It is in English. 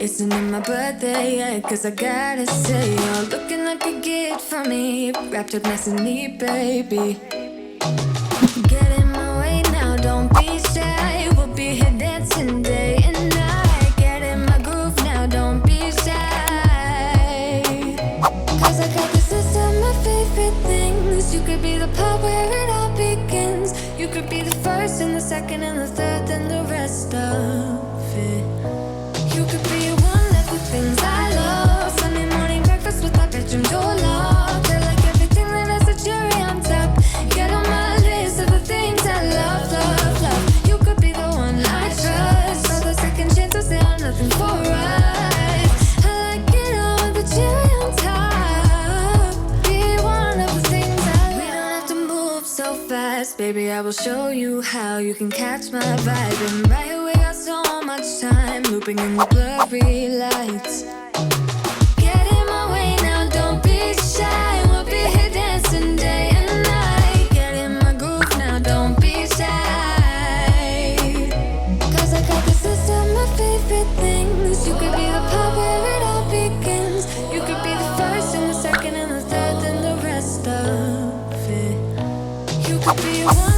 Isn't it my birthday yet? Cause I gotta say, you're looking like a gift for me, wrapped up nice and neat, baby. Get in my way now, don't be shy. We'll be here dancing day and night. Get in my groove now, don't be shy. Cause I got this list of my favorite things. You could be the part where it all begins. You could be the first and the second and the third and the rest of it. You could be one of the things I love. Sunday morning breakfast with our bedroom door locked. I like everything that has a cherry on top. Get on my list of the things I love, love, love. You could be the one I trust. All the second chances, they are nothing for us. I like it all with the cherry on top. Be one of the things I love. We don't have to move so fast, baby, I will show you how you can catch my vibe. And right here we got so much time, looping in the blurry lights. Get in my way now, don't be shy. We'll be here dancing day and night. Get in my groove now, don't be shy. Cause I got this list of my favorite things. You could be the part where it all begins. You could be the first and the second and the third and the rest of it. You could be one